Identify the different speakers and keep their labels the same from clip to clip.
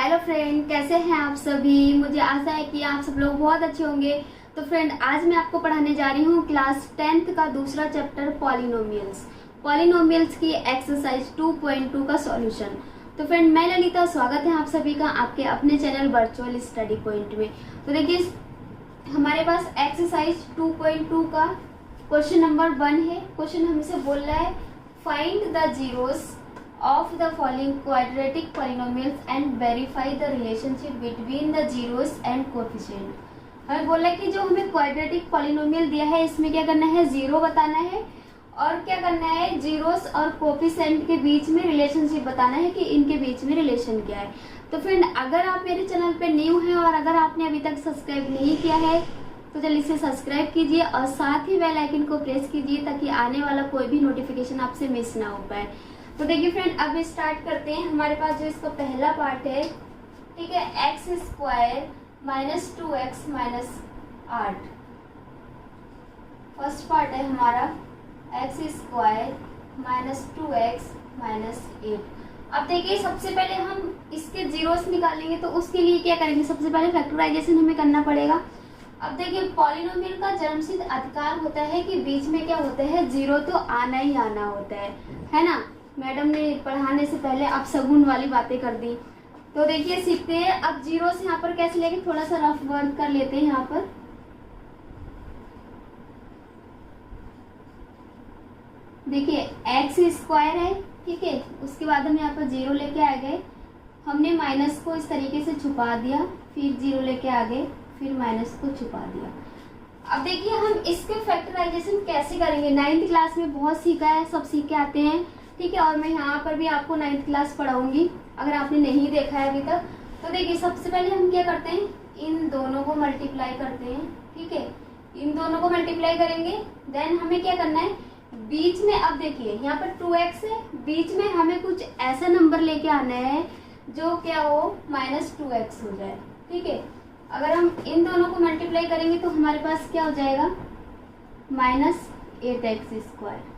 Speaker 1: Hello friend, कैसे हैं आप सभी। मुझे आशा है कि आप सब लोग बहुत अच्छे होंगे। तो फ्रेंड, आज मैं आपको पढ़ाने जा रही हूँ क्लास 10th का दूसरा चैप्टर पॉलिनोमियल्स की एक्सरसाइज 2.2 का सॉल्यूशन। तो फ्रेंड, मैं ललिता, स्वागत है आप सभी का आपके अपने चैनल वर्चुअल स्टडी पॉइंट में। तो देखिए, हमारे पास एक्सरसाइज 2.2 का क्वेश्चन नंबर 1 है। क्वेश्चन हमसे बोल रहा है find the zeros of the following quadratic polynomials and verify the relationship between the zeros and coefficient। हमें बोला है कि जो हमें क्वाड्रेटिक पॉलिनोमियल दिया है इसमें क्या करना है, जीरो बताना है और क्या करना है, जीरोस और कोफिशिएंट के बीच में रिलेशनशिप बताना है कि इनके बीच में रिलेशन क्या है। तो फ्रेंड, अगर आप मेरे चैनल पे न्यू हैं और अगर आपने अभी तक सब्सक्राइब नहीं किया है तो जल्दी से सब्सक्राइब कीजिए और साथ ही बेल आइकन को प्रेस कीजिए ताकि आने वाला कोई भी नोटिफिकेशन आपसे मिस ना हो पाए। तो देखिए फ्रेंड, अब स्टार्ट करते हैं। हमारे पास जो इसका पहला पार्ट है, ठीक है, x square minus 2x minus 8। First part है हमारा x square minus 2x minus 8। अब देखिए, सबसे पहले हम इसके जीरोस निकालेंगे तो उसके लिए क्या करेंगे, सबसे पहले फैक्टराइजेशन हमें करना पड़ेगा। अब देखिए, पॉलिनोमियल का जन्मसिद्ध अधिकार होता है कि बीच में क्या होता है, जीरो तो आना ही आना होता है ना। मैडम ने पढ़ाने से पहले अब सगुन वाली बातें कर दी। तो देखिए, सीखते हैं। अब जीरो से यहाँ पर कैसे लेंगे, थोड़ा सा रफ वर्क कर लेते हैं। यहाँ पर देखिए एक्स स्क्वायर है, ठीक है, उसके बाद हम यहाँ पर जीरो लेके आ गए, हमने माइनस को इस तरीके से छुपा दिया, फिर जीरो लेके आ गए, फिर माइनस को छुपा दिया। अब देखिए, हम इसके फैक्टराइजेशन कैसे करेंगे, 9th क्लास में बहुत सीखा है, सब सीख के आते हैं, ठीक है। और मैं यहाँ पर भी आपको 9th क्लास पढ़ाऊंगी अगर आपने नहीं देखा है अभी तक। तो देखिए, सबसे पहले हम क्या करते हैं, इन दोनों को मल्टीप्लाई करते हैं, ठीक है, इन दोनों को मल्टीप्लाई करेंगे। देन हमें क्या करना है, बीच में, अब देखिए यहाँ पर 2x है, बीच में हमें कुछ ऐसा नंबर लेके आना है जो क्या हो, माइनस 2x हो जाए, ठीक है। अगर हम इन दोनों को मल्टीप्लाई करेंगे तो हमारे पास क्या हो जाएगा, माइनस 8x स्क्वायर।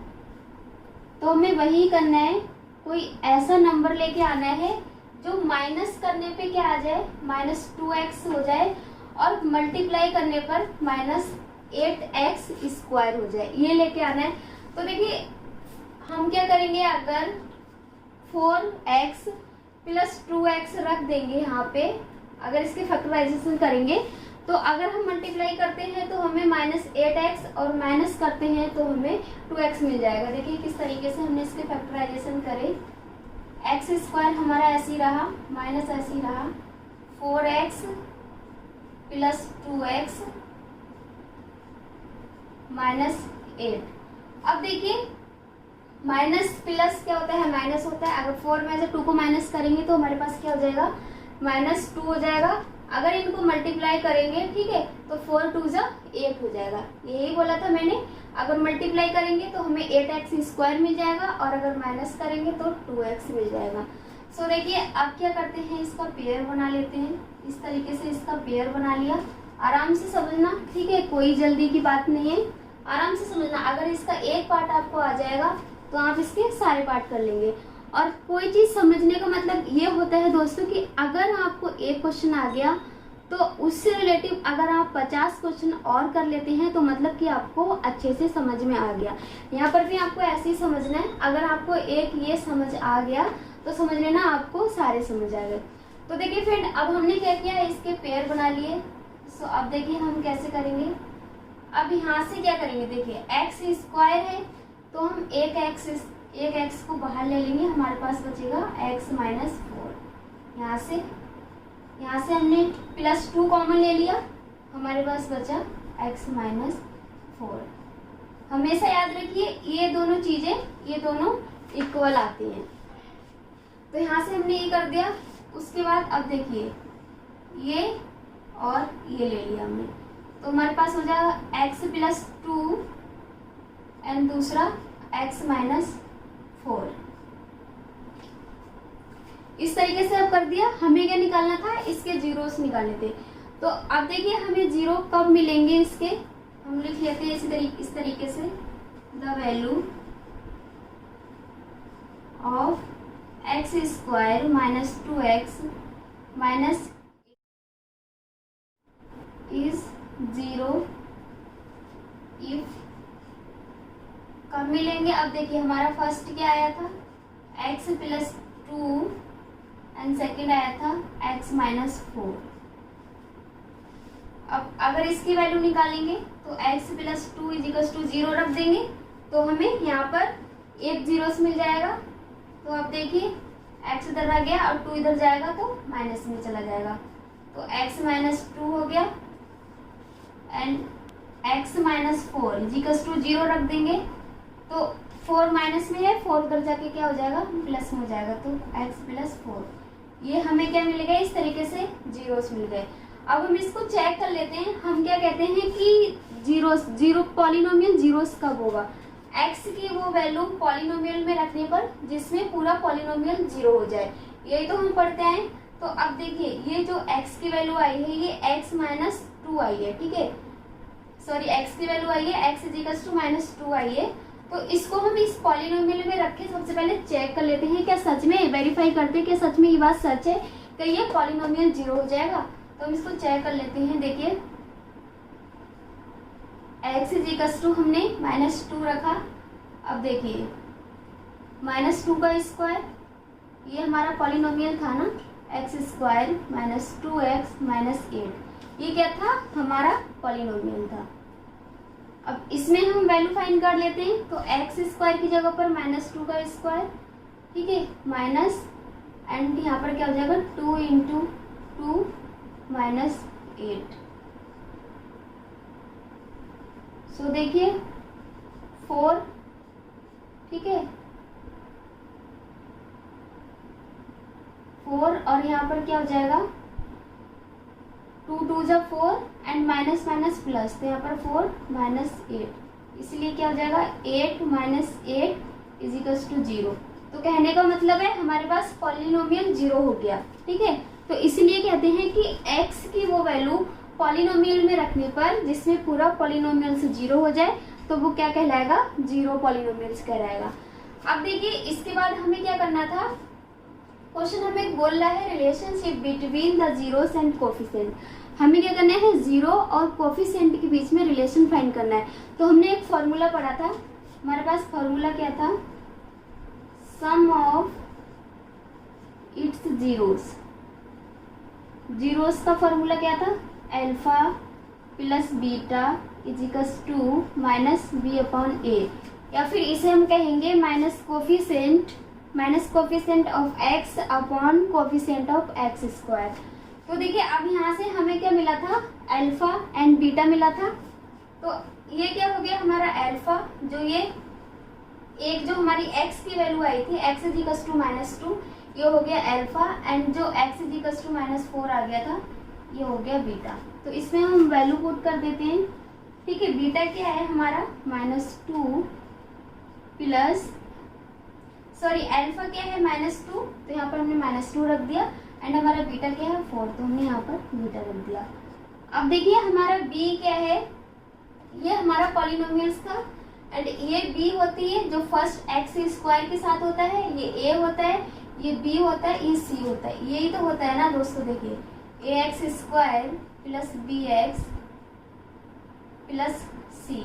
Speaker 1: तो हमें वही करना है, कोई ऐसा नंबर लेके आना है जो माइनस करने पे क्या आ जाए, माइनस 2x हो जाए और मल्टीप्लाई करने पर माइनस 8x स्क्वायर हो जाए, ये लेके आना है। तो देखिए, हम क्या करेंगे, अगर 4x प्लस 2x रख देंगे यहाँ पे, अगर इसके फैक्टराइजेशन करेंगे तो अगर हम मल्टीप्लाई करते हैं तो हमें माइनस 8x और माइनस करते हैं तो हमें 2x मिल जाएगा। देखिए किस तरीके से हमने इसके फैक्टराइजेशन करे। एक्स स्क्वायर हमारा ऐसे ही रहा, माइनस ऐसे ही रहा, 4x प्लस 2x माइनस 8। अब देखिए, माइनस प्लस क्या होता है, माइनस होता है। अगर 4 में से 2 को माइनस करेंगे तो हमारे पास क्या हो जाएगा, माइनस 2 हो जाएगा। अगर इनको मल्टीप्लाई करेंगे, ठीक है, तो 4 2 8 हो जाएगा। यही बोला था मैंने, अगर मल्टीप्लाई करेंगे तो हमें 8x स्क्वायर मिल जाएगा और अगर माइनस करेंगे तो 2x मिल जाएगा। सो देखिए, अब क्या करते हैं, इसका पेयर बना लेते हैं। इस तरीके से इसका पेयर बना लिया। आराम से समझना, ठीक है, कोई जल्दी की बात नहीं है, आराम से समझना। अगर इसका एक पार्ट आपको आ जाएगा तो आप इसके सारे पार्ट कर लेंगे। और कोई चीज समझने का मतलब ये होता है दोस्तों कि अगर आपको एक क्वेश्चन आ गया तो उससे रिलेटिव अगर आप 50 क्वेश्चन और कर लेते हैं तो मतलब कि आपको अच्छे से समझ में आ गया। यहाँ पर भी आपको ऐसे ही समझना है। अगर आपको एक ये समझ आ गया तो समझ लेना आपको सारे समझ आ गए। तो देखिए फ्रेंड, अब हमने क्या किया, इसके पेयर बना लिए। सो अब देखिए हम कैसे करेंगे। अब यहाँ से क्या करेंगे, देखिए एक्स स्क्वायर है तो हम एक एक्स को बाहर ले लेंगे, हमारे पास बचेगा x माइनस 4। यहाँ से हमने प्लस 2 कॉमन ले लिया, हमारे पास बचा x माइनस 4। हमेशा याद रखिए ये दोनों चीजें, ये दोनों इक्वल आती हैं। तो यहाँ से हमने ये कर दिया। उसके बाद अब देखिए, ये और ये ले लिया हमने, तो हमारे पास हो जाएगा x प्लस 2 एंड दूसरा x माइनस 4। इस तरीके से अब कर दिया। हमें क्या निकालना था, इसके जीरोस निकालने थे। तो अब देखिए हमें जीरो कब मिलेंगे इसके, हम लिख लेते हैं इस तरीके से, the value of x square minus 2x minus is 0 if कब मिलेंगे। अब देखिए हमारा फर्स्ट क्या आया था, x प्लस 2 एंड सेकेंड आया था x माइनस 4। अब अगर इसकी वैल्यू निकालेंगे तो x प्लस 2 इजिकल्स टू 0 रख देंगे तो हमें यहाँ पर एक जीरोस मिल जाएगा। तो अब देखिए x इधर आ गया और 2 इधर जाएगा तो माइनस में चला जाएगा, तो x माइनस 2 हो गया and x minus 4 equals to 0 रख देंगे तो 4 माइनस में है, 4 उधर जाके क्या हो जाएगा प्लस में हो जाएगा, तो x प्लस 4 ये हमें क्या मिलेगा, इस तरीके से जीरोस मिल गए। अब हम इसको चेक कर लेते हैं। हम क्या कहते हैं कि जीरो पॉलिनोमियल जीरोस कब होगा, x की वो वैल्यू पॉलिनोमियल में रखने पर जिसमें पूरा पॉलिनोमियल 0 हो जाए, यही तो हम पढ़ते हैं। तो अब देखिए ये जो x की वैल्यू आई है ये x माइनस 2 आई है, ठीक है, सॉरी x की वैल्यू आई है x इजिकल्स टू माइनस 2 आई है। तो इसको हम इस पॉलिनोमियल में रख के सबसे पहले चेक कर लेते हैं, क्या सच में वेरीफाई करते हैं कि सच में ये बात सच है कि ये पॉलिनोमियल 0 हो जाएगा। तो हम इसको चेक कर लेते हैं। देखिए x इजिकल्स टू हमने माइनस 2 रखा। अब देखिए माइनस 2 का स्क्वायर ये हमारा पॉलिनोमियल था ना, x square minus 2x minus 8, ये क्या था हमारा पॉलिनोमियल था। अब इसमें हम वैल्यू फाइंड कर लेते हैं। तो एक्स स्क्वायर की जगह पर माइनस 2 का स्क्वायर, ठीक है, माइनस एंड यहाँ पर क्या हो जाएगा 2 इंटू 2 माइनस 8। सो देखिए 4, ठीक है, 4 और यहाँ पर क्या हो जाएगा 2 2 जा 4 एंड माइनस माइनस प्लस, तो यहाँ पर 4 माइनस 8, इसलिए क्या हो जाएगा 8 माइनस 8 इजिकल्स टू 0। तो कहने का मतलब है हमारे पास पॉलिनोमियल 0 हो गया, ठीक है। तो इसलिए कहते हैं कि x की वो वैल्यू पॉलिनोमियल में रखने पर जिसमें पूरा पॉलिनोमियल से 0 हो जाए तो वो क्या कहलाएगा, 0 पॉलिनोमियल्स कहलाएगा। अब देखिए इसके बाद हमें क्या करना था, क्वेश्चन हमें बोल रहा है relationship between the zeros and coefficient. हमें क्या करना है, जीरो और कोफिशिएंट के बीच में रिलेशन फाइंड करना है। तो हमने एक फॉर्मूला पढ़ा था, हमारे पास फॉर्मूला क्या था, sum of its zeros. Zeros का फॉर्मूला क्या था, alpha plus beta इजिकल्स to minus B upon ए, या फिर इसे हम कहेंगे minus coefficient of x upon coefficient of x square. तो देखिए अब यहाँ से हमें क्या मिला था, अल्फा एंड बीटा मिला था। तो ये क्या हो गया हमारा अल्फा, जो ये एक जो हमारी x की वैल्यू आई थी x इजिकल्स टू माइनस 2, ये हो गया अल्फा एंड जो x इजिकल्स टू माइनस 4 आ गया था ये हो गया बीटा। तो इसमें हम वैल्यू पुट कर देते हैं, ठीक है। बीटा क्या है हमारा माइनस 2 प्लस, सॉरी अल्फा क्या है माइनस 2, तो यहाँ पर हमने माइनस 2 रख दिया एंड हमारा बीटा क्या है 4, तो हमने यहाँ पर बीटा रख दिया। अब देखिए हमारा b क्या है, ये हमारा पॉलिनोमियल्स था एंड ये b होती है जो फर्स्ट x स्क्वायर के साथ होता है, ये a होता है, ये b होता है, ये c होता है, यही तो होता है ना दोस्तों। देखिए ax square plus bx plus c,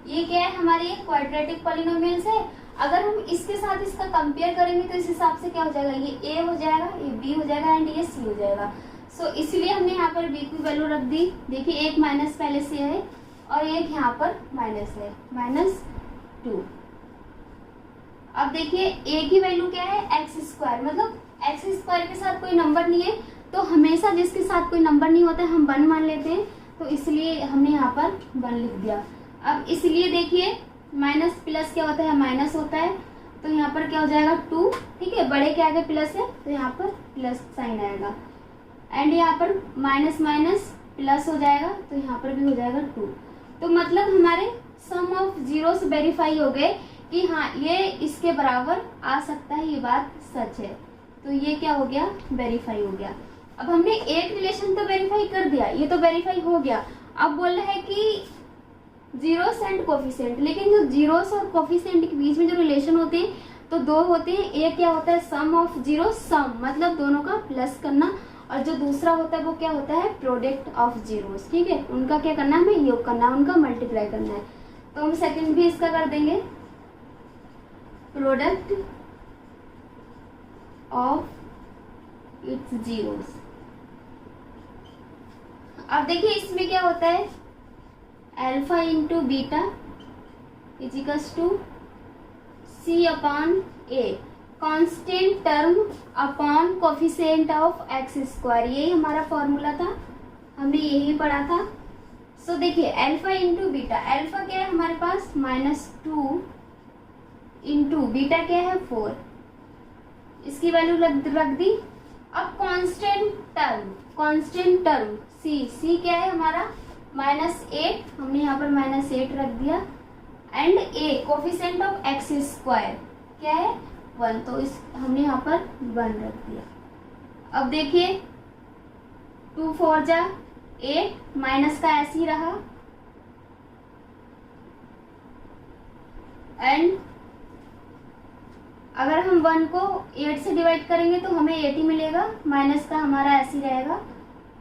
Speaker 1: ये क्या है हमारी क्वाड्रेटिक पॉलिनोमियल्स है। अगर हम इसके साथ इसका कंपेयर करेंगे तो इस हिसाब से क्या हो जाएगा, ये a हो जाएगा, ये b हो जाएगा एंड ये c हो जाएगा। सो इसलिए हमने यहाँ पर b की वैल्यू रख दी। देखिए एक माइनस पहले से है और एक यहाँ पर माइनस है, माइनस 2। अब देखिए a की वैल्यू क्या है एक्स स्क्वायर, मतलब एक्स स्क्वायर के साथ कोई नंबर नहीं है तो हमेशा जिसके साथ कोई नंबर नहीं होता है हम 1 मान लेते हैं, तो इसलिए हमने यहाँ पर 1 लिख दिया। अब इसलिए देखिए माइनस प्लस क्या होता है, माइनस होता है, तो यहाँ पर क्या हो जाएगा 2, ठीक है, बड़े के आगे प्लस है तो यहाँ पर प्लस साइन आएगा एंड यहाँ पर माइनस माइनस प्लस हो जाएगा तो यहाँ पर भी हो जाएगा 2। तो मतलब हमारे सम ऑफ जीरोस वेरीफाई हो गए कि हाँ ये इसके बराबर आ सकता है, ये बात सच है। तो ये क्या हो गया, वेरीफाई हो गया। अब हमने एक रिलेशन तो वेरीफाई कर दिया, ये तो वेरीफाई हो गया। अब बोल रहा है कि जीरोस एंड कोफिशिएंट, लेकिन जो जीरोस और कोफिशिएंट के बीच में जो रिलेशन होते हैं तो 2 होते हैं। एक क्या होता है सम ऑफ जीरो, सम मतलब दोनों का प्लस करना, और जो दूसरा होता है वो क्या होता है, प्रोडक्ट ऑफ जीरोस। ठीक है, उनका क्या करना है, हमें योग करना है, उनका मल्टीप्लाई करना है। तो हम सेकंड भी इसका कर देंगे, प्रोडक्ट ऑफ इट्स जीरोस। अब देखिए इसमें क्या होता है, alpha into beta is equals to C upon A, constant term upon coefficient of x square, यही हमारा फॉर्मूला था, हमने यही पढ़ा था। सो देखिए अल्फा इंटू बीटा, अल्फा क्या है हमारे पास -2 इंटू बीटा क्या है 4, इसकी वैल्यू रख दी। अब कांस्टेंट टर्म सी क्या है हमारा -8, हमने यहाँ पर -8 रख दिया, and A coefficient of x square क्या है 1, तो इस हमने यहाँ पर 1 रख दिया। अब देखिए 2 4 जा 8, माइनस का ऐसे ही रहा, एंड अगर हम 1 को 8 से डिवाइड करेंगे तो हमें 80 मिलेगा, माइनस का हमारा ऐसे ही रहेगा।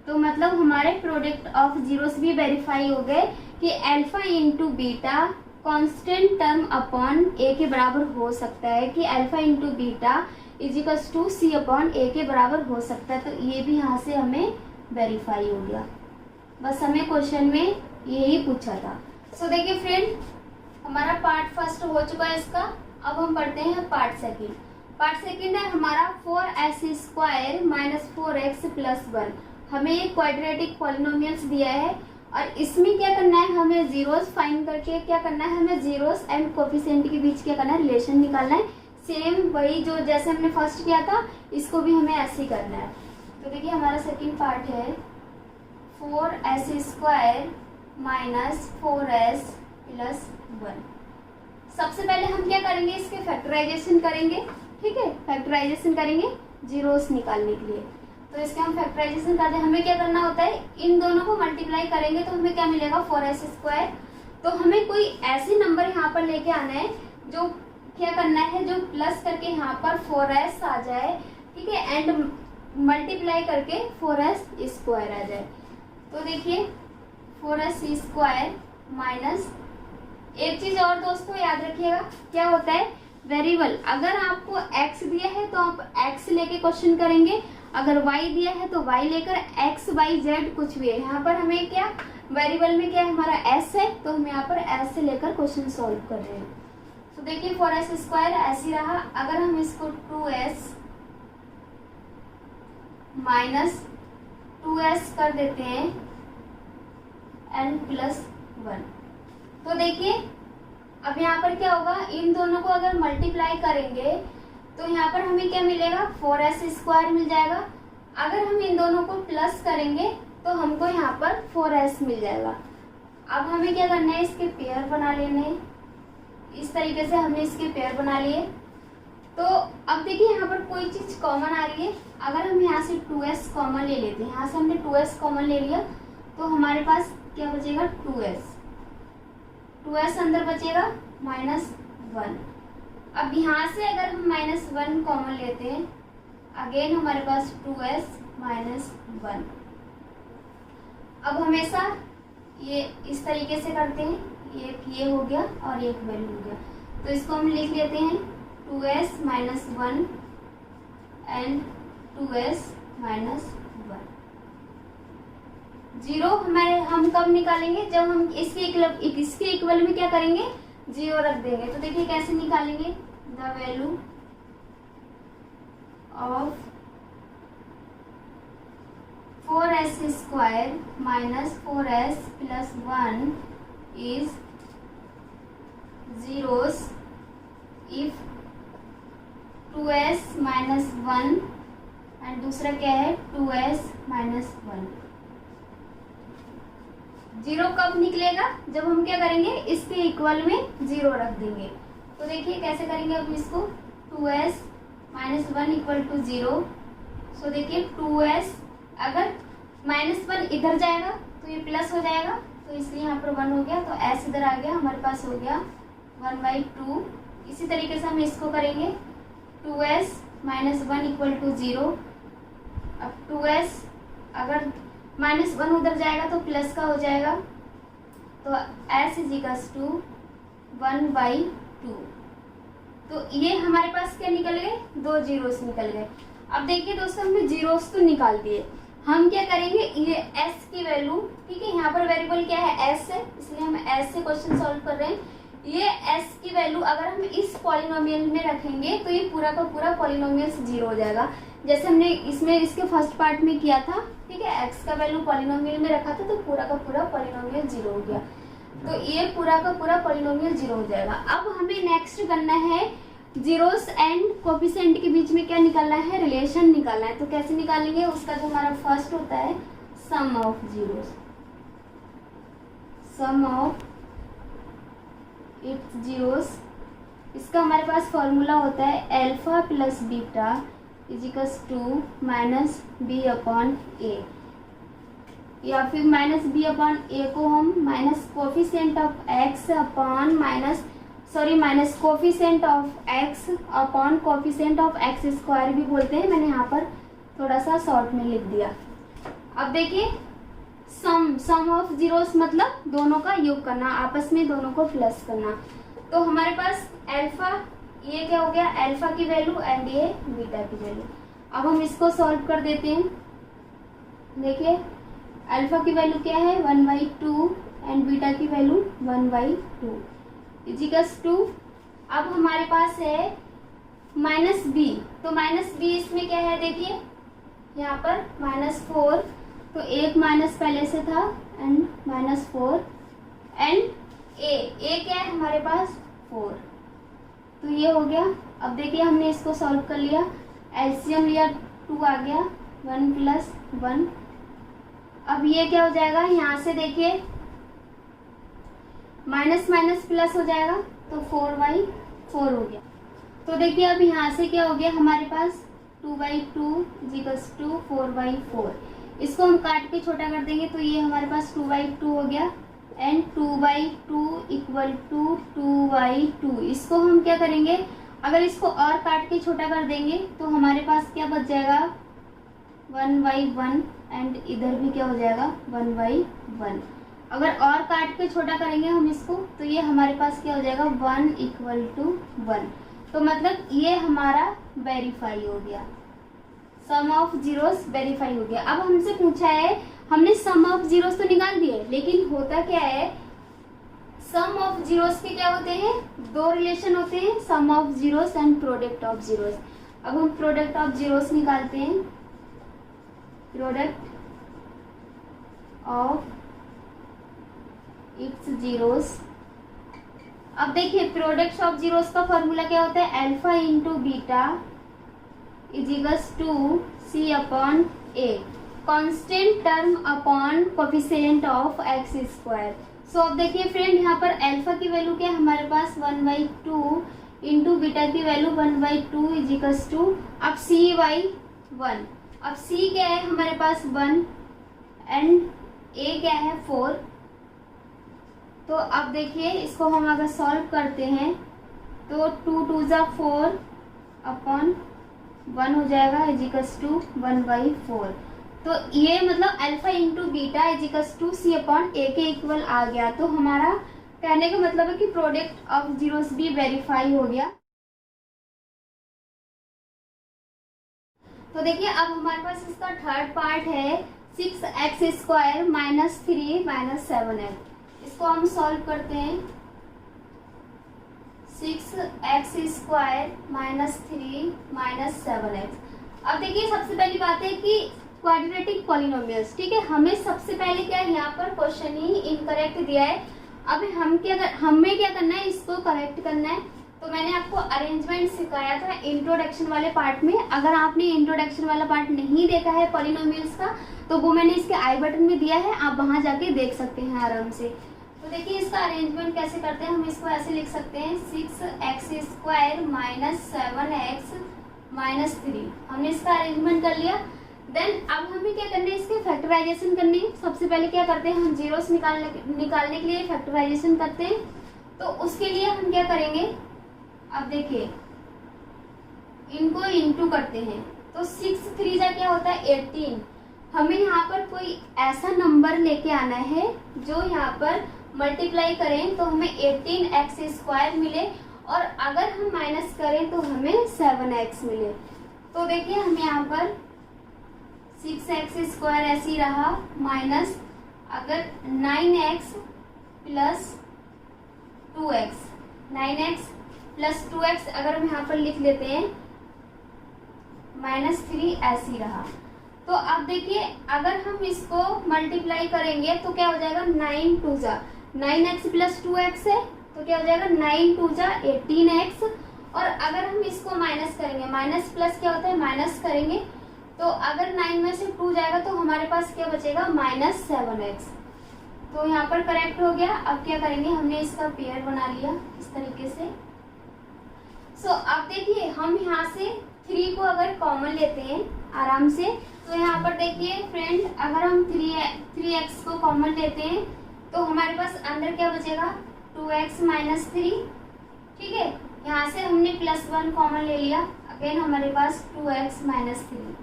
Speaker 1: तो मतलब हमारे प्रोडक्ट ऑफ जीरोस भी वेरीफाई हो गए कि alpha into beta constant term upon A के बराबर हो सकता है, कि alpha into beta is equals to C upon A के बराबर हो सकता है। तो ये भी यहाँ से हमें वेरीफाई हो गया, बस हमें क्वेश्चन में यही पूछा था। सो देखिए फ्रेंड, हमारा पार्ट फर्स्ट हो चुका है इसका। अब हम पढ़ते हैं पार्ट सेकंड। पार्ट सेकंड है हमारा 4s square minus 4x plus 1। हमें क्वाड्रेटिक पॉलिनोमियल्स दिया है और इसमें क्या करना है, हमें जीरोस फाइंड करके क्या करना है, हमें जीरोस एंड कोफिशिएंट के बीच क्या करना है, रिलेशन निकालना है। सेम वही जो जैसे हमने फर्स्ट किया था, इसको भी हमें ऐसे ही करना है। तो देखिए हमारा सेकंड पार्ट है 4s square minus 4s plus 1। सबसे पहले हम क्या करेंगे, इसके फैक्टराइजेशन करेंगे। ठीक है, फैक्टराइजेशन करेंगे जीरोस निकालने के लिए। तो इसके हम फैक्टराइजेशन करते हैं, हमें क्या करना होता है, इन दोनों को मल्टीप्लाई करेंगे तो हमें क्या मिलेगा 4s स्क्वायर। तो हमें कोई ऐसे नंबर यहाँ पर लेके आना है जो क्या करना है, जो प्लस करके यहाँ पर 4s आ जाए। ठीक है, एंड मल्टीप्लाई करके 4s स्क्वायर आ जाए। तो देखिए 4s स्क्वायर माइनस, एक चीज और दोस्तों याद रखिएगा, क्या होता है वेरिएबल, अगर आपको x दिया है तो आप x लेके क्वेश्चन करेंगे, अगर y दिया है तो y लेकर, x y z कुछ भी है। यहाँ पर हमें क्या वेरिएबल में क्या है, हमारा s है, तो हम यहाँ पर s से लेकर क्वेश्चन सॉल्व कर रहे हैं। तो देखिए 4s स्क्वायर ऐसे रहा, अगर हम इसको 2s माइनस 2s कर देते हैं एंड प्लस 1, तो देखिए अब यहाँ पर क्या होगा, इन दोनों को अगर मल्टीप्लाई करेंगे तो यहाँ पर हमें क्या मिलेगा 4s स्क्वायर मिल जाएगा। अगर हम इन दोनों को प्लस करेंगे तो हमको यहाँ पर 4s मिल जाएगा। अब हमें क्या करना है, इसके पेयर बना लेने हैं। इस तरीके से हमने इसके पेयर बना लिए। तो अब देखिए यहाँ पर कोई चीज कॉमन आ रही है, अगर हम यहाँ से 2s कॉमन ले लेते हैं, यहाँ से हमने 2s कॉमन ले लिया तो हमारे पास क्या बचेगा 2s अंदर बचेगा -1। अब यहाँ से अगर हम -1 कॉमन लेते हैं, अगेन हमारे पास 2s -1। अब हमेशा ये इस तरीके से करते हैं, एक ये हो गया और एक वैल्यू हो गया, तो इसको हम लिख लेते हैं 2s -1 एंड 2s -1। जीरो हमारे हम कब निकालेंगे, जब हम इसके इक्वल में क्या करेंगे, जीरो रख देंगे। तो देखिए कैसे निकालेंगे, the value of 4s square minus 4s plus 1 is zeros if 2s -1 and दूसरा क्या है 2s -1। जीरो कब निकलेगा, जब हम क्या करेंगे, इसके इक्वल में जीरो रख देंगे। तो देखिए कैसे करेंगे अब इसको, 2s -1 इक्वल टू 0। सो देखिए 2s, अगर -1 इधर जाएगा तो ये प्लस हो जाएगा, तो इसलिए यहाँ पर 1 हो गया, तो s इधर आ गया, हमारे पास हो गया 1/2। इसी तरीके से हम इसको करेंगे 2s -1 इक्वल टू 0। अब 2s, अगर -1 उधर जाएगा तो प्लस का हो जाएगा, तो s इज इक्वल्स टू 1/2। तो ये हमारे पास क्या निकल गए, 2 जीरोस निकल गए। अब देखिए दोस्तों, हमने जीरोस तो निकाल दिए, हम क्या करेंगे, ये s की वैल्यू, ठीक है, यहाँ पर वेरिएबल क्या है, s है, इसलिए हम s से क्वेश्चन सॉल्व कर रहे हैं। ये s की वैल्यू अगर हम इस पॉलिनोमियल में रखेंगे तो ये पूरा का पूरा पॉलिनोमियल जीरो हो जाएगा, जैसे हमने इसमें इसके फर्स्ट पार्ट में किया था, ठीक है, x का वैल्यू पॉलिनोमियल में रखा था तो पूरा का पूरा पॉलिनोमियल जीरो हो गया, तो ये पूरा का पूरा पॉलिनोमियल जीरो हो जाएगा। अब हमें नेक्स्ट करना है जीरोस एंड कोफिशिएंट के बीच में क्या निकालना है, रिलेशन निकालना है। तो कैसे निकालेंगे, उसका जो हमारा फर्स्ट होता है sum of zeros, sum of its zeros, इसका हमारे पास फॉर्मूला होता है alpha plus beta is equals to minus B upon ए, या फिर माइनस बी अपॉन ए को हम minus coefficient of X upon minus coefficient of X upon coefficient of x square भी बोलते हैं, मैंने यहाँ पर थोड़ा सा शॉर्ट में लिख दिया। अब देखिए सम ऑफ जीरोस मतलब दोनों का योग करना, आपस में दोनों को प्लस करना। तो हमारे पास अल्फा, ये क्या हो गया, अल्फा की वैल्यू एंड ये बीटा की वैल्यू। अब हम इसको सॉल्व कर देते हैं। देखिए अल्फा की वैल्यू क्या है, 1/2 एंड बीटा की वैल्यू 1/2 इज इक्वल्स टू, अब हमारे पास है माइनस बी, तो माइनस बी इसमें क्या है, देखिए यहाँ पर -4, तो एक माइनस पहले से था एंड -4 एंड ए क्या है हमारे पास 4, तो ये हो गया। अब देखिए हमने इसको सॉल्व कर लिया, एलसीएम लिया 2 आ गया, 1 + 1। अब ये क्या हो जाएगा, यहाँ से देखिए माइनस माइनस प्लस हो जाएगा, तो 4/4 हो गया। तो देखिए अब यहाँ से क्या हो गया हमारे पास 2/2 इक्वल्स टू 4/4। इसको हम काट के छोटा कर देंगे तो ये हमारे पास 2/2 हो गया एंड 2/2 इक्वल टू 2/2। इसको हम क्या करेंगे, अगर इसको और काट के छोटा कर देंगे तो हमारे पास क्या बच जाएगा 1/1 एंड इधर भी क्या हो जाएगा 1/1। अगर और काट के छोटा करेंगे हम इसको तो ये हमारे पास क्या हो जाएगा 1 = 1। तो मतलब ये हमारा वेरीफाई हो गया, सम ऑफ जीरोस वेरीफाई हो गया। अब हमसे पूछा है, हमने सम ऑफ जीरोस तो निकाल दिए, लेकिन होता क्या है, सम ऑफ जीरोस के क्या होते हैं, 2 रिलेशन होते हैं, sum of zeros and product of zeros. अब हम प्रोडक्ट ऑफ जीरोस निकालते हैं, प्रोडक्ट ऑफ इट्स जीरोस। अब देखिए प्रोडक्ट ऑफ जीरोस का फॉर्मूला क्या होता है, alpha into beta is equals to C upon A, constant term upon coefficient of x square. So अब देखिए फ्रेंड, यहाँ पर अल्फा की वैल्यू क्या है हमारे पास 1/2 इंटू बीटा की वैल्यू 1/2 इज इक्वल्स टू, अब c/1। अब c क्या है हमारे पास 1 एंड a क्या है 4। तो अब देखिए इसको हम अगर सॉल्व करते हैं तो 2 × 2 = 4 अपॉन 1 हो जाएगा इज इक्वल्स टू 1/4। तो ये मतलब alpha into beta is equals to C upon A के इक्वल आ गया। तो हमारा कहने का मतलब है कि प्रोडक्ट ऑफ जीरोस भी वेरीफाई हो गया। तो देखिए अब हमारे पास इसका थर्ड पार्ट है 6x² - 3 - 7x। इसको हम सॉल्व करते हैं, 6x² - 3 - 7x। अब देखिए सबसे पहली बात है कि क्वाड्रेटिक पॉलिनोमियल्स, ठीक है, हमें सबसे पहले क्या है, यहाँ पर क्वेश्चन ही इनकरेक्ट दिया है। अब हमें क्या करना है, इसको करेक्ट करना है। तो मैंने आपको अरेंजमेंट सिखाया था इंट्रोडक्शन वाले पार्ट में, अगर आपने इंट्रोडक्शन वाला पार्ट नहीं देखा है पॉलिनोमियल्स का तो वो मैंने इसके आई बटन में दिया है, आप वहां जाके देख सकते हैं आराम से। तो देखिए इसका अरेंजमेंट कैसे करते हैं, हम इसको ऐसे लिख सकते हैं 6x² - 7x - 3। हमने इसका अरेंजमेंट कर लिया। देन अब हमें क्या करना है, इसके फैक्टराइजेशन करनी है। सबसे पहले क्या करते हैं, हम जीरोस निकालने के लिए फैक्टराइजेशन करते हैं। तो उसके लिए हम क्या करेंगे, अब देखिए इनको इंटू करते हैं। तो 6 3 जा क्या होता है 18। हमें यहाँ पर कोई ऐसा नंबर लेके आना है जो यहाँ पर मल्टीप्लाई करें तो हमें 18x² मिले, और अगर हम माइनस करें तो हमें 7x मिले। तो देखिए हम यहाँ पर 6x² ऐसे ही रहा, माइनस अगर 9x plus 2x, 9x plus 2x अगर हम यहाँ पर लिख लेते हैं -3 ऐसे ही रहा। तो अब देखिए अगर हम इसको मल्टीप्लाई करेंगे तो क्या हो जाएगा, 9 2 जा 9x प्लस 2x है तो क्या हो जाएगा 9 2 जा 18x। और अगर हम इसको माइनस करेंगे, माइनस प्लस क्या होता है माइनस करेंगे, तो अगर 9 में से 2 जाएगा तो हमारे पास क्या बचेगा -7x। तो यहाँ पर करेक्ट हो गया। अब क्या करेंगे, हमने इसका पेयर बना लिया इस तरीके से। सो अब देखिए हम यहाँ से 3 को अगर कॉमन लेते हैं आराम से, तो यहाँ पर देखिए फ्रेंड अगर हम 3x को कॉमन लेते हैं तो हमारे पास अंदर क्या बचेगा 2x - 3। ठीक है, यहाँ से हमने +1 कॉमन ले लिया, अगेन हमारे पास 2x - 3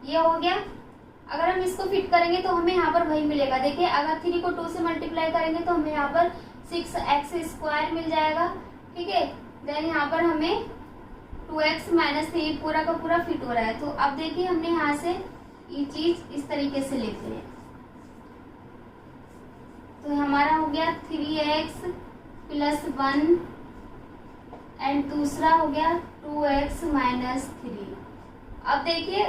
Speaker 1: ये हो गया। अगर हम इसको फिट करेंगे तो हमें यहाँ पर वही मिलेगा। देखिए अगर 3 को 2 से मल्टीप्लाई करेंगे तो हमें यहाँ पर 6x² मिल जाएगा। ठीक है, देन यहाँ पर हमें 2x - 3 पूरा का पूरा फिट हो रहा है। तो अब देखिए हमने यहाँ से ये चीज इस तरीके से लेते हैं, तो हमारा हो गया 3x + 1 एंड दूसरा हो गया 2x - 3। अब देखिए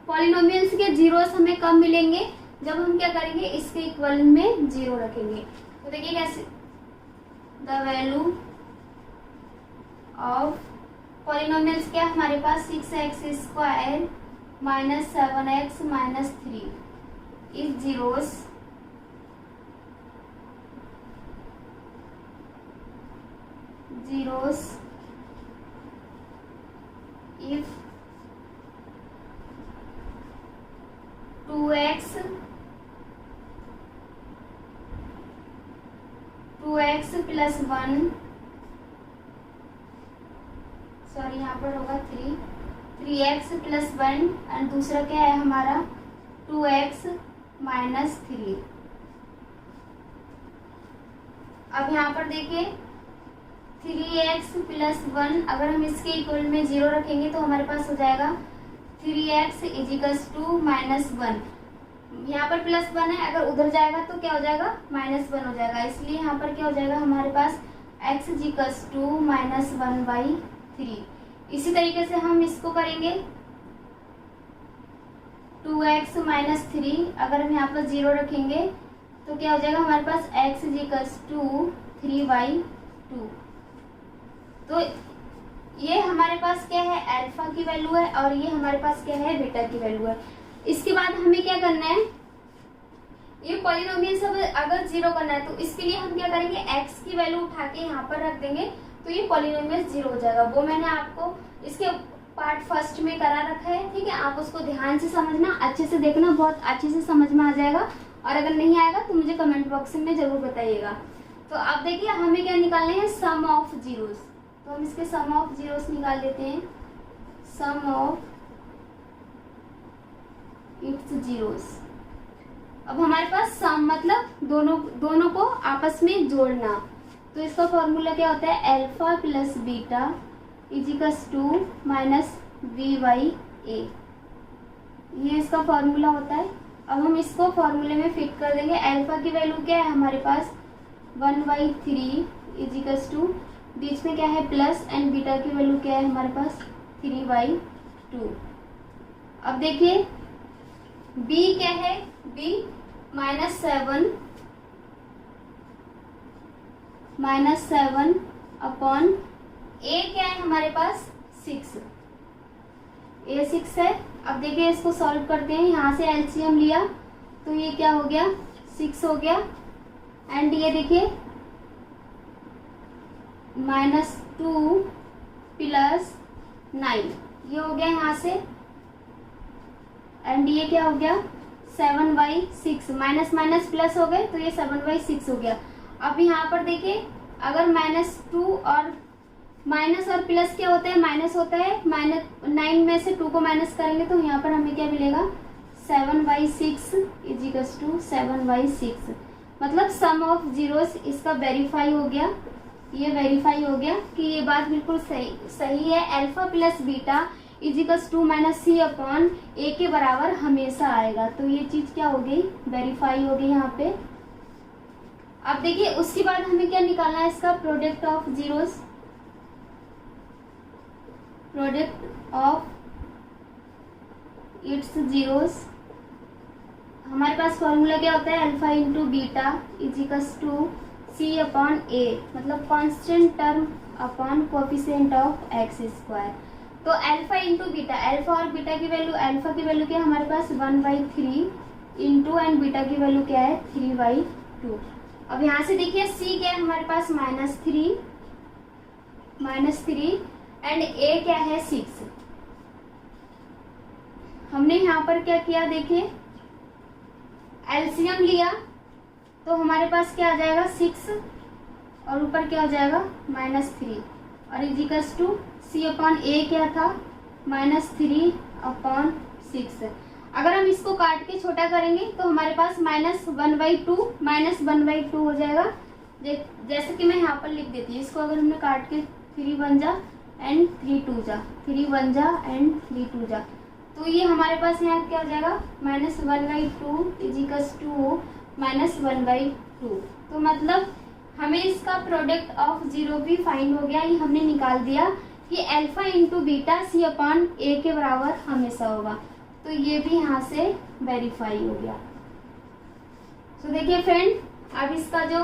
Speaker 1: पॉलिनोमियल्स के जीरोस हमें कब मिलेंगे, जब हम क्या करेंगे इसके इक्वल में 0 रखेंगे। तो देखिए कैसे, द वैल्यू ऑफ पॉलिनोमियल्स क्या हमारे पास 6x² - 7x - 3 is zeros if 2x + 1 sorry यहाँ पर होगा 3x + 1 एंड दूसरा क्या है हमारा 2x - 3। अब यहाँ पर देखिए 3x + 1 अगर हम इसके इक्वल में 0 रखेंगे तो हमारे पास हो जाएगा 3x = -1। यहाँ पर +1 है, अगर उधर जाएगा तो क्या हो जाएगा -1 हो जाएगा, इसलिए यहाँ पर क्या हो जाएगा हमारे पास x = -1/3। इसी तरीके से हम इसको करेंगे 2x - 3 अगर हम यहाँ पर 0 रखेंगे तो क्या हो जाएगा हमारे पास x = 3/2। तो ये हमारे पास क्या है अल्फा की वैल्यू है और ये हमारे पास क्या है बीटा की वैल्यू है। इसके बाद हमें क्या करना है, ये पॉलिनोमियल सब अगर 0 करना है तो इसके लिए हम क्या करेंगे x की वैल्यू उठा के यहाँ पर रख देंगे तो ये पॉलिनोमियल 0 हो जाएगा। वो मैंने आपको इसके पार्ट फर्स्ट में करा रखा है। ठीक है, आप उसको ध्यान से समझना, अच्छे से देखना, बहुत अच्छे से समझ में आ जाएगा। और अगर नहीं आएगा तो मुझे कमेंट बॉक्स में जरूर बताइएगा। तो अब देखिए हमें क्या निकालने हैं सम ऑफ जीरोस, तो हम इसके सम ऑफ जीरोस निकाल देते हैं। Sum of its zeros. अब हमारे पास सम मतलब दोनों को आपस में जोड़ना। तो इसका फॉर्मूला क्या होता है अल्फा + बीटा = -b/a। ये इसका फॉर्मूला होता है। अब हम इसको फॉर्मूले में फिट कर देंगे। अल्फा की वैल्यू क्या है हमारे पास 1/3 = बीच में क्या है प्लस, एंड बीटा की वैल्यू क्या है हमारे पास 3/2। अब देखिए b क्या है, b -7 अपॉन a क्या है हमारे पास 6, a 6 है। अब देखिए इसको सॉल्व करते हैं, यहाँ से एलसीएम लिया तो ये क्या हो गया 6 हो गया, एंड ये देखिए -2 + 9 ये हो गया यहाँ से, एंड ये क्या हो गया 7/6 माइनस प्लस हो गए तो ये 7/6 हो गया। अब यहाँ पर देखिए अगर -2 और माइनस और प्लस क्या होता है, माइनस होता है, माइनस 9 में से 2 को माइनस करेंगे तो यहाँ पर हमें क्या मिलेगा 7/6 इजिकल्स टू 7/6। मतलब सम ऑफ जीरोस इसका वेरीफाई हो गया, ये वेरीफाई हो गया कि ये बात बिल्कुल सही है। Alpha plus beta इजिकल्स to minus C upon A के बराबर हमेशा आएगा। तो ये चीज क्या हो गई, वेरीफाई हो गई यहाँ पे। अब देखिए उसके बाद हमें क्या निकालना है, इसका product of zeros, product of its zeros. हमारे पास फॉर्मूला क्या होता है, alpha into beta इजिकल्स to C upon A, मतलब constant term upon coefficient of x square. तो अल्फा इंटू बीटा, अल्फा और बीटा की वैल्यू, अल्फा की वैल्यू क्या है हमारे पास 1/3 इंटू एंड बीटा की वैल्यू क्या है 3/2। अब यहाँ से देखिए सी क्या है हमारे पास -3 एंड ए क्या है 6। हमने यहाँ पर क्या किया, देखिए एलसीएम लिया तो हमारे पास क्या आ जाएगा 6 और ऊपर क्या हो जाएगा -3 और इजिकल्स टू सी अपॉन ए क्या था -3/6। अगर हम इसको काट के छोटा करेंगे तो हमारे पास -1/2 हो जाएगा। जैसे कि मैं यहाँ पर लिख देती हूँ इसको, अगर हमने काट के 3 1 जा एंड 3 2 जा, 3 1 जा एंड 3 2 जा, तो ये हमारे पास यहाँ क्या हो जाएगा -1/2 इजिकल्स टू -1/2। तो मतलब हमें इसका प्रोडक्ट ऑफ जीरो भी फाइंड हो गया, ये हमने निकाल दिया कि alpha into beta C upon A के बराबर हमेशा होगा। तो ये भी यहाँ से वेरीफाई हो गया। तो देखिए फ्रेंड, अब इसका जो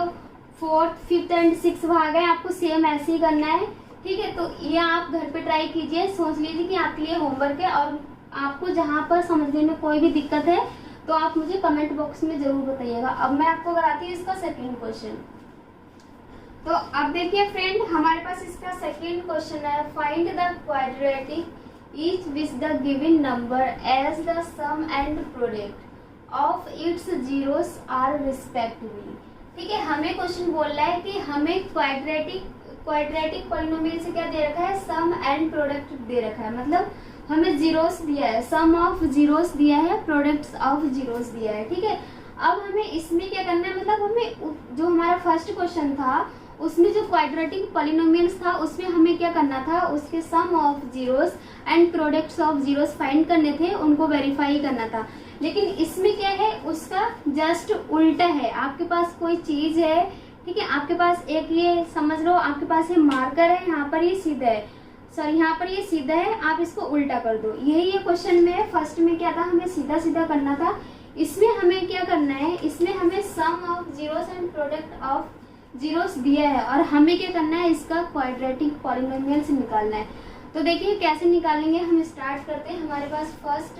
Speaker 1: 4th 5th एंड 6th भाग है आपको सेम ऐसे ही करना है, ठीक है। तो ये आप घर पे ट्राई कीजिए, सोच लीजिए कि आपके लिए होमवर्क है और आपको जहाँ पर समझने में कोई भी दिक्कत है तो आप मुझे कमेंट बॉक्स में जरूर बताइएगा। अब मैं आपको कराती हूँ इसका सेकेंड क्वेश्चन। तो अब देखिए फ्रेंड, हमारे पास इसका सेकेंड क्वेश्चन है, find the quadratic each which the given number as the sum and product of its zeros are respectively. ठीक है, हमें क्वेश्चन बोल रहा है कि हमें क्वाड्रेटिक पॉलिनोमियल से क्या दे रखा है, सम एंड प्रोडक्ट दे रखा है। मतलब हमें जीरोस दिया है, सम ऑफ जीरोस दिया है, प्रोडक्ट्स ऑफ जीरोस दिया है, ठीक है। अब हमें इसमें क्या करना है, मतलब हमें जो हमारा फर्स्ट क्वेश्चन था उसमें जो क्वाड्रेटिक पॉलिनोमियल्स था उसमें हमें क्या करना था, उसके sum of zeros and products of zeros find करने थे, उनको वेरीफाई करना था। लेकिन इसमें क्या है, उसका जस्ट उल्टा है। आपके पास कोई चीज है, ठीक है, आपके पास एक ये समझ लो, आपके पास ये मार्कर है, यहाँ पर ये सीधा है, सॉरी यहाँ पर ये सीधा है, आप इसको उल्टा कर दो। यही ये क्वेश्चन में फर्स्ट में क्या था, हमें सीधा सीधा करना था। इसमें हमें क्या करना है, इसमें हमें sum of zeros and product of zeros दिया है और हमें क्या करना है, इसका क्वाड्रेटिक पॉलिनोमियल से निकालना है। तो देखिए कैसे निकालेंगे, हम स्टार्ट करते हैं। हमारे पास फर्स्ट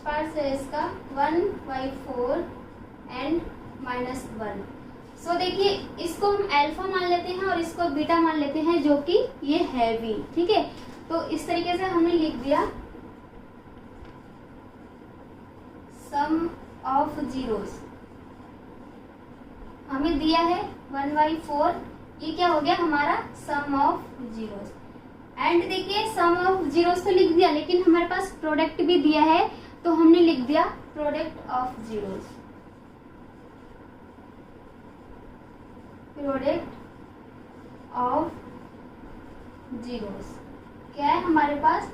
Speaker 1: पार्ट है इसका 1/4 एंड -1। सो देखिए इसको हम अल्फा मान लेते हैं और इसको बीटा मान लेते हैं, जो कि ये है भी, ठीक है। तो इस तरीके से हमने लिख दिया सम ऑफ जीरोस, हमें दिया है 1/4, ये क्या हो गया हमारा सम ऑफ जीरोस। एंड देखिए सम ऑफ जीरोस तो लिख दिया, लेकिन हमारे पास प्रोडक्ट भी दिया है तो हमने लिख दिया product of zeros, product of zeros क्या है हमारे पास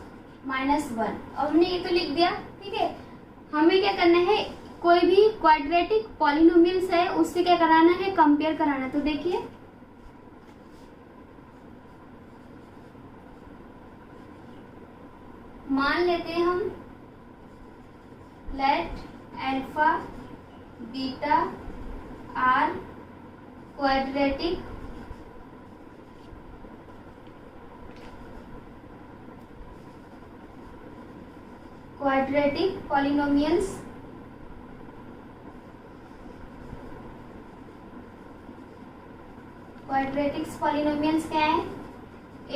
Speaker 1: -1। अब हमने ये तो लिख दिया, ठीक है। हमें क्या करना है, कोई भी क्वाड्रेटिक पॉलिनोमियल्स है उससे क्या कराना है, कंपेयर कराना है। तो देखिए मान लेते हैं हम, let alpha beta are quadratic polynomials quadratics polynomials क्या है,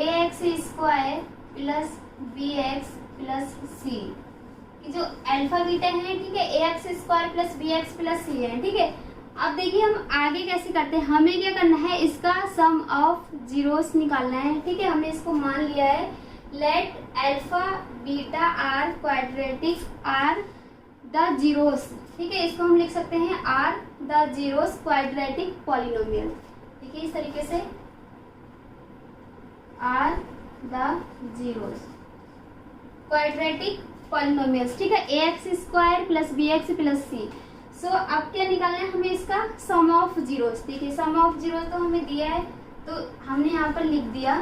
Speaker 1: ax² plus bx plus c। जो अल्फा बीटा है, ठीक है, ax² plus bx plus c है, ठीक है। अब देखिए हम आगे कैसे करते हैं, हमें क्या करना है, इसका सम ऑफ जीरोस निकालना है। ठीक है, हमने इसको मान लिया है, let alpha beta are quadratic are the zeros. ठीक है, इसको हम लिख सकते हैं are the zeros quadratic polynomial. देखिए इस तरीके से are the zeros quadratic polynomials. ठीक है, ax square plus B X plus C. So अब क्या निकालना है हमें, इसका सम ऑफ जीरोस। देखिए सम ऑफ जीरोस तो हमें दिया है, तो हमने यहाँ पर लिख दिया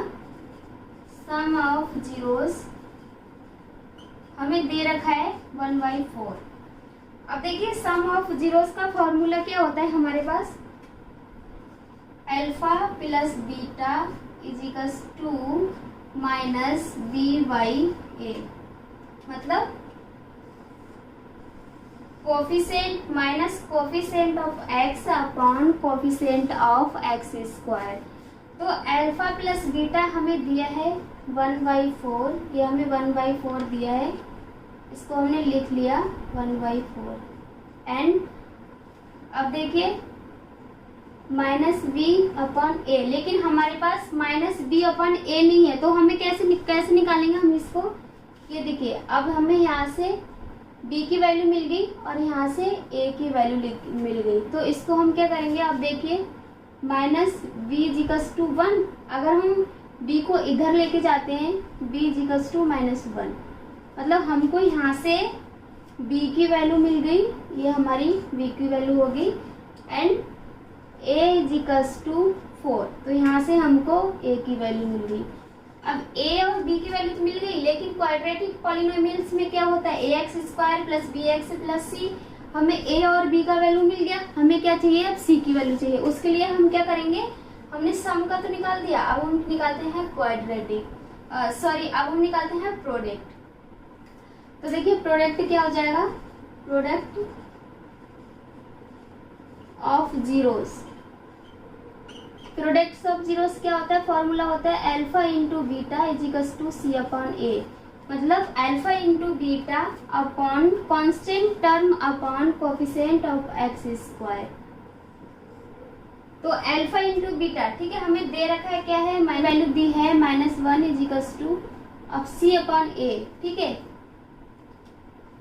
Speaker 1: सम ऑफ जीरोस हमें दे रखा है 1/4। अब देखिए सम ऑफ जीरोस का फॉर्मूला क्या होता है हमारे पास, alpha plus beta is equals to minus B by A. मतलब coefficient minus coefficient of X upon coefficient of x square. तो अल्फा प्लस बीटा हमें दिया है 1/4, ये हमें 1/4 दिया है, इसको हमने लिख लिया 1/4। एंड अब देखिए माइनस बी अपॉन ए, लेकिन हमारे पास माइनस बी अपॉन ए नहीं है, तो हमें कैसे निकालेंगे हम इसको। ये देखिए अब हमें यहाँ से b की वैल्यू मिल गई और यहाँ से a की वैल्यू मिल गई, तो इसको हम क्या करेंगे, अब देखिए माइनस बी जिकस टू 1, अगर हम b को इधर लेके जाते हैं b जिकस टू -1, मतलब हमको यहाँ से b की वैल्यू मिल गई, ये हमारी b की वैल्यू होगी, एंड a जिकस टू 4, तो यहाँ से हमको a की वैल्यू मिल गई। अब a और b की वैल्यू तो मिल गई, लेकिन क्वाड्रेटिक पॉलिनोमियल्स में क्या होता है, ax square plus bx plus c। हमें a और b का वैल्यू मिल गया, हमें क्या चाहिए, अब c की वैल्यू चाहिए। उसके लिए हम क्या करेंगे, हमने सम का तो निकाल दिया, अब हम निकालते हैं क्वाड्रेटिक, अब हम निकालते हैं प्रोडक्ट। तो देखिए प्रोडक्ट क्या हो जाएगा, product of zeros. Product of zeros क्या होता है, फॉर्मूला होता है alpha into beta is equals to C upon A. मतलब alpha into beta upon constant term upon coefficient of x square. तो अल्फा इंटू बीटा, ठीक है, हमें दे रखा है क्या है, वैल्यू दी है -1 इज इक्वल्स टू अब सी अपॉन ए। ठीक है,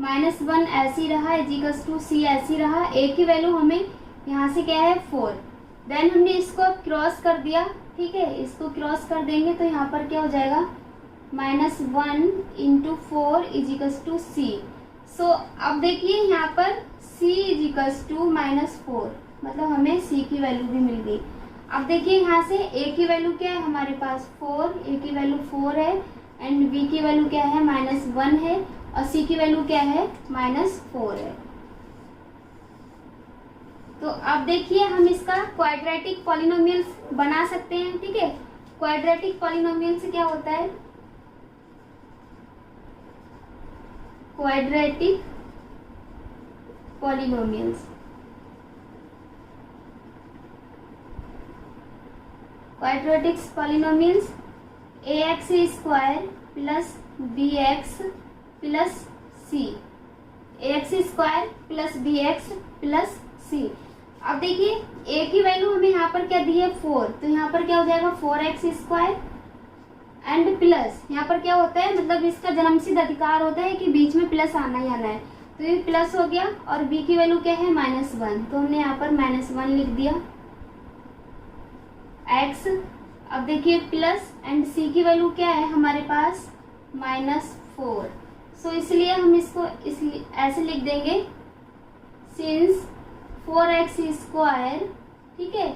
Speaker 1: -1 ऐसी रहा इज इक्वल्स टू सी ऐसी रहा, ए की वैल्यू हमें यहाँ से क्या है 4। देन हमने इसको क्रॉस कर दिया। ठीक है, इसको क्रॉस कर देंगे तो यहाँ पर क्या हो जाएगा, -1 into 4 is equals to C. So अब देखिए यहाँ पर c इज इक्वल्स टू -4, मतलब हमें c की वैल्यू भी मिल गई। अब देखिए यहाँ से a की वैल्यू क्या है हमारे पास 4, a की वैल्यू 4 है, एंड b की वैल्यू क्या है -1 है, और c की वैल्यू क्या है -4 है। तो अब देखिए हम इसका क्वाड्रेटिक पॉलिनोमियल बना सकते हैं। ठीक है, क्वाड्रेटिक पॉलिनोमियल से क्या होता है, quadratic polynomials, quadratic polynomials ax square plus bx plus c, ax square plus bx plus c। अब देखिए a की वैल्यू हमें यहाँ पर क्या दी है 4, तो यहाँ पर क्या हो जाएगा 4x स्क्वायर एंड प्लस, यहाँ पर क्या होता है, मतलब इसका जन्मसिद्ध अधिकार होता है कि बीच में प्लस आना ही आना है, तो ये प्लस हो गया, और b की वैल्यू क्या है -1, तो हमने यहाँ पर -1 लिख दिया x। अब देखिए प्लस एंड c की वैल्यू क्या है हमारे पास -4, सो इसलिए हम इसको इसलिए ऐसे लिख देंगे, सिंस 4x स्क्वायर, ठीक है,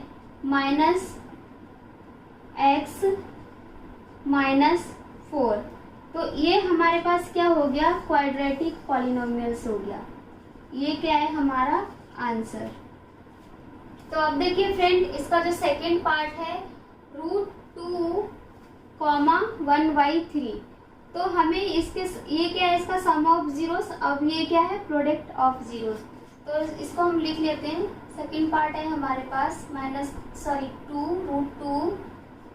Speaker 1: -x -4, तो ये हमारे पास क्या हो गया, क्वाड्रेटिक पॉलिनोमियल्स हो गया। ये क्या है हमारा आंसर। तो अब देखिए फ्रेंड, इसका जो सेकंड पार्ट है √2, 1/3, तो हमें इसके ये क्या है, इसका सम ऑफ जीरोस, अब ये क्या है प्रोडक्ट ऑफ जीरोस, तो इसको हम लिख लेते हैं। सेकंड पार्ट है हमारे पास 2 √2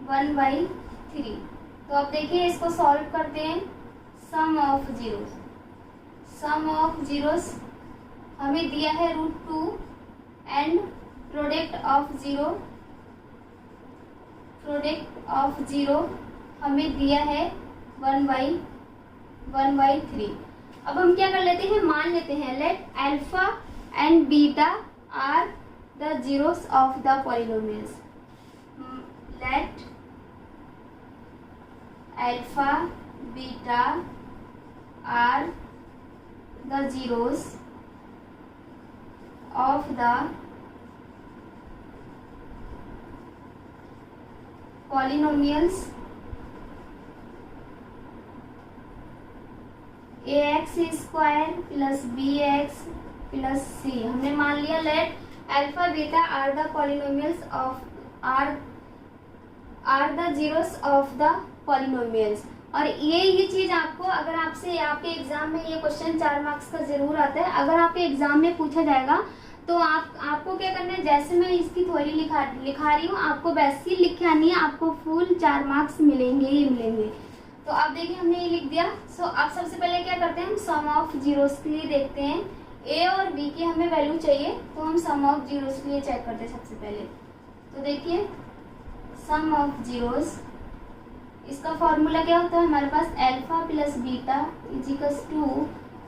Speaker 1: 1/3। तो अब देखिए इसको सॉल्व करते हैं। Sum of zeros, sum of zeros हमें दिया है √2 एंड प्रोडक्ट ऑफ जीरो हमें दिया है 1/3। अब हम क्या कर लेते हैं, मान लेते हैं let alpha and beta are the zeros of the polynomials. Let alpha beta are the zeros of the polynomials ax square plus bx plus c। हमने मान लिया let alpha beta are the polynomials of are the zeros of the polynomials. और ये चीज आपको, अगर आपसे आपके एग्जाम में ये क्वेश्चन 4 मार्क्स का जरूर आता है। अगर आपके एग्जाम में पूछा जाएगा तो आपको क्या करना है, जैसे मैं इसकी थ्योरी लिखा रही हूँ आपको वैसे ही लिख के आनी है, आपको फुल 4 मार्क्स मिलेंगे ही मिलेंगे। तो आप देखिए हमने ये लिख दिया। सो अब सबसे पहले क्या करते हैं, हम सम ऑफ जीरोस के लिए देखते हैं। ए और बी की हमें वैल्यू चाहिए तो हम सम ऑफ जीरोस के लिए चेक करते हैं सबसे पहले। तो देखिए सम ऑफ जीरोस, इसका फॉर्मूला क्या होता है हमारे पास, alpha plus beta is equals to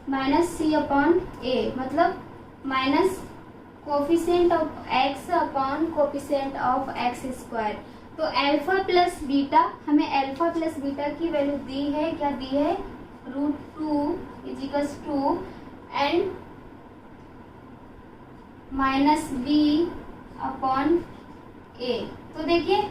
Speaker 1: minus C upon A, मतलब minus coefficient of X upon coefficient of x square. तो अल्फा प्लस बीटा, हमें अल्फा प्लस बीटा की वैल्यू दी है, क्या दी है, √2 is equals to and minus B upon A. तो देखिए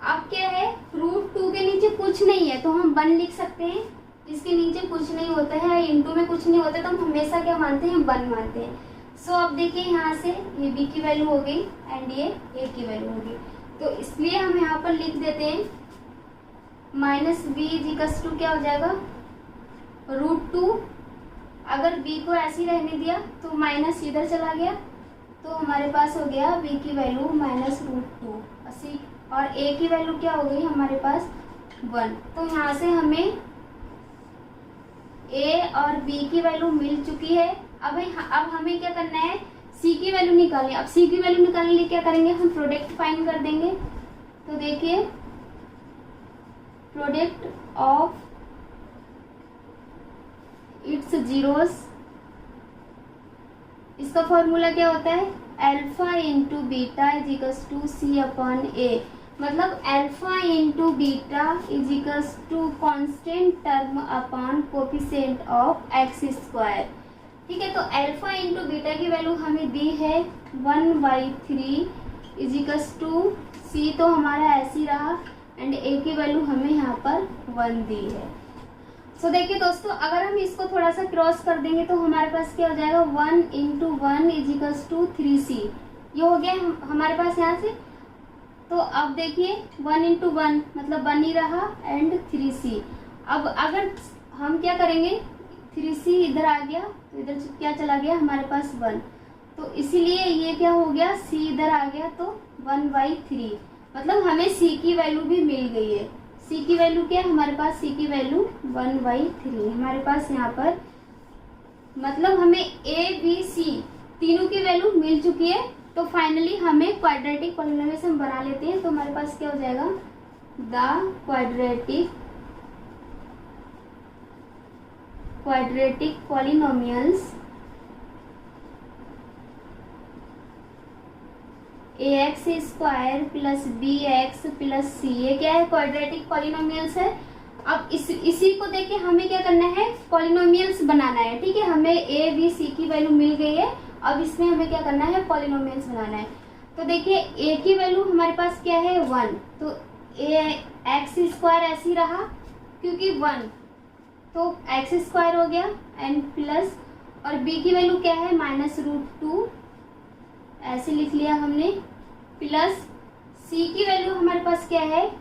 Speaker 1: अब क्या है, √2 के नीचे कुछ नहीं है तो हम 1 लिख सकते हैं। इसके नीचे कुछ नहीं होता है, इंटू में कुछ नहीं होता तो हम हमेशा क्या मानते हैं, 1 मानते हैं। सो अब देखिए यहाँ से ये b की वैल्यू हो गई एंड ये a की वैल्यू हो गई। तो इसलिए हम यहाँ पर लिख देते हैं minus b is equals to क्या हो जाएगा, √2। अगर b को ऐसे ही रहने दिया तो माइनस इधर चला गया तो हमारे पास हो गया b की वैल्यू माइनस √2 और a की वैल्यू क्या हो गई हमारे पास 1। तो यहाँ से हमें a और b की वैल्यू मिल चुकी है। अब हमें क्या करना है, c की वैल्यू निकालनी है। अब c की वैल्यू निकालने के लिए क्या करेंगे, हम प्रोडक्ट फाइंड कर देंगे। तो देखिए प्रोडक्ट ऑफ इट्स जीरोस, इसका फॉर्मूला क्या होता है, alpha into beta is equals to C upon A, मतलब alpha into beta is equals to constant term upon coefficient of x square. ठीक है, तो अल्फा इंटू बीटा की वैल्यू हमें दी है 1/3 इज इक्वल्स टू सी, तो हमारा ऐसे ही रहा एंड ए की वैल्यू हमें यहाँ पर 1 दी है। सो देखिए दोस्तों, अगर हम इसको थोड़ा सा क्रॉस कर देंगे तो हमारे पास क्या हो जाएगा, 1 into 1 is equals to 3c। ये हो गया हमारे पास यहाँ से। तो अब देखिए 1 इंटू 1 मतलब 1 ही रहा एंड 3c। अब अगर हम क्या करेंगे, 3c इधर आ गया तो इधर क्या चला गया हमारे पास 1, तो इसीलिए ये क्या हो गया, c इधर आ गया तो 1/3, मतलब हमें c की वैल्यू भी मिल गई है। c की वैल्यू क्या है हमारे पास, c की वैल्यू 1/3 हमारे पास यहाँ पर, मतलब हमें a b c तीनों की वैल्यू मिल चुकी है। तो फाइनली हमें क्वाड्रेटिक पॉलिनोमियल्स हम बना लेते हैं। तो हमारे पास क्या हो जाएगा, the quadratic polynomials ax square plus bx plus c, ये क्या है, क्वाड्रेटिक पॉलिनोमियल्स है। अब इसी को देख के हमें क्या करना है, पॉलिनोमियल्स बनाना है। ठीक है, हमें a b c की वैल्यू मिल गई है, अब इसमें हमें क्या करना है, पॉलिनोमियल्स बनाना है। तो देखिए a की वैल्यू हमारे पास क्या है 1, तो x स्क्वायर ऐसे ही रहा क्योंकि 1, तो x स्क्वायर हो गया एंड प्लस, और b की वैल्यू क्या है -√2 ऐसे लिख लिया हमने, प्लस c की वैल्यू हमारे पास क्या है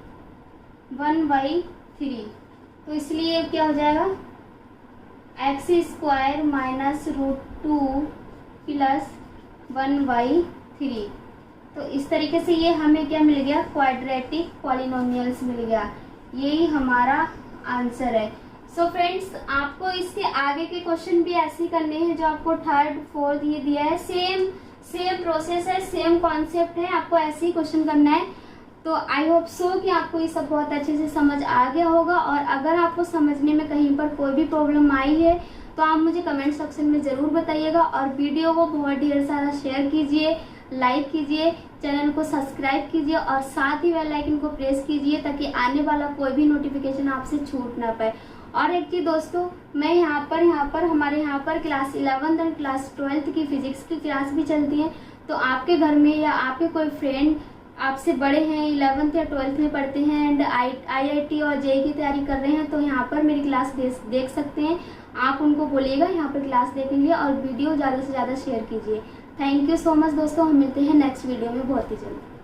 Speaker 1: 1/3, तो इसलिए क्या हो जाएगा x स्क्वायर -√2 प्लस 1/3। तो इस तरीके से ये हमें क्या मिल गया, क्वाड्रेटिक पॉलिनोमियल्स मिल गया। यही हमारा आंसर है। सो फ्रेंड्स, आपको इसके आगे के क्वेश्चन भी ऐसे ही करने हैं जो आपको 3rd 4th ये दिया है। सेम सेम प्रोसेस है, सेम कॉन्सेप्ट है, आपको ऐसे ही क्वेश्चन करना है। तो आई होप सो कि आपको ये सब बहुत अच्छे से समझ आ गया होगा। और अगर आपको समझने में कहीं पर कोई भी प्रॉब्लम आई है तो आप मुझे कमेंट सेक्शन में ज़रूर बताइएगा। और वीडियो को बहुत ढेर सारा शेयर कीजिए, लाइक कीजिए, चैनल को सब्सक्राइब कीजिए और साथ ही बेल आइकन को प्रेस कीजिए ताकि आने वाला कोई भी नोटिफिकेशन आपसे छूट ना पाए। और एक चीज़ दोस्तों, मैं हमारे यहाँ पर क्लास 11th और क्लास 12th की फिजिक्स की क्लास भी चलती है। तो आपके घर में या आपके कोई फ्रेंड आपसे बड़े हैं, 11th या 12th में पढ़ते हैं एंड IIT और JEE की तैयारी कर रहे हैं, तो यहाँ पर मेरी क्लास देख सकते हैं। आप उनको बोलिएगा यहाँ पर क्लास देखेंगे और वीडियो ज़्यादा से ज़्यादा शेयर कीजिए। थैंक यू सो मच दोस्तों, हम मिलते हैं नेक्स्ट वीडियो में बहुत ही जल्द।